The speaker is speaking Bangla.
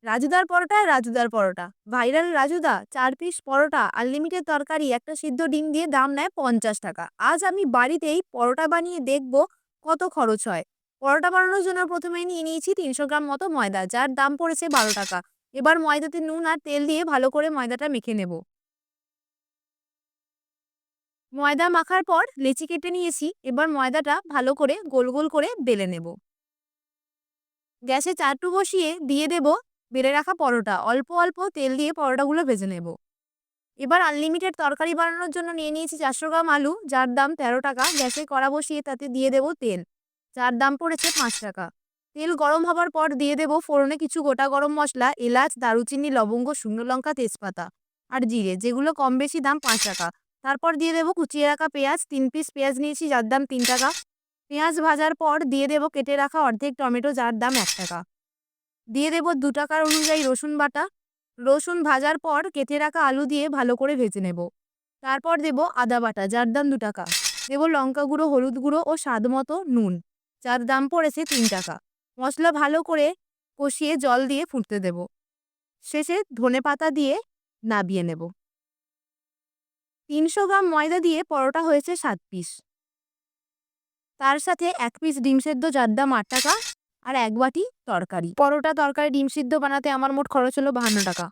রাজুদার পরোটা, রাজুদার পরোটা। ভাইরাল রাজুদা ৪ পিস পরোটা, আনলিমিটেড তরকারি, একটা সিদ্ধ ডিম দিয়ে দাম নেয় ৳৫০। আজ আমি বাড়িতেই পরোটা বানিয়ে দেখব কত খরচ হয়। পরোটা বানানোর জন্য প্রথমেই নিয়ে নিয়েছি ৩০০ গ্রাম মতো ময়দা, যার দাম পড়েছে ৳১২। এবার ময়দাতে নুন আর তেল দিয়ে ভালো করে ময়দাটা মেখে নেব। ময়দা মাখার পর লেচি কেটে নিয়েছি। এবার ময়দাটা ভালো করে গোল গোল করে বেলে নেব। গ্যাসে চাটু বসিয়ে দিয়ে দেব বেলে রাখা পরোটা। অল্প অল্প তেল দিয়ে পরোটাগুলো ভেজে নেব। এবার আনলিমিটেড তরকারি বানানোর জন্য নিয়ে নিয়েছি ৪০০ গ্রাম আলু, যার দাম ৳১৩। গ্যাসে কড়া বসিয়ে তাতে দিয়ে দেব তেল, যার দাম পড়েছে ৳৫। তেল গরম হবার পর দিয়ে দেব ফোড়নে কিছু গোটা গরম মসলা, এলাচ, দারুচিনি, লবঙ্গ, শুকনো লঙ্কা, তেজপাতা আর জিরে, যেগুলো কম বেশি দাম ৳৫। তারপর দিয়ে দেব কুচিয়ে রাখা পেঁয়াজ, ৩ পিস পেঁয়াজ নিয়েছি, যার দাম ৳৩। পেঁয়াজ ভাজার পর দিয়ে দেব কেটে রাখা অর্ধেক টমেটো, যার দাম ৳১। দিয়ে দেব ৳২ অনুযায়ী রসুন বাটা। রসুন ভাজার পর কেটে রাখা আলু দিয়ে ভালো করে ভেজে নেব। তারপর দেব আদা বাটা, যার দাম ৳২। দেব লঙ্কা গুঁড়ো, হলুদ গুঁড়ো ও স্বাদমতো নুন, যার দাম পড়েছে ৳৩। মশলা ভালো করে কষিয়ে জল দিয়ে ফুটতে দেব। শেষে ধনেপাতা দিয়ে নাবিয়ে নেব। ৩০০ গ্রাম ময়দা দিয়ে পরোটা হয়েছে ৭ পিস। তার সাথে ১ পিস ডিম সেদ্ধ, যার দাম ৳৮ আর ১ বাটি তরকারি। পরোটা, তরকারি, ডিম সিদ্ধ বানাতে আমার মোট খরচ হলো ৳৫২।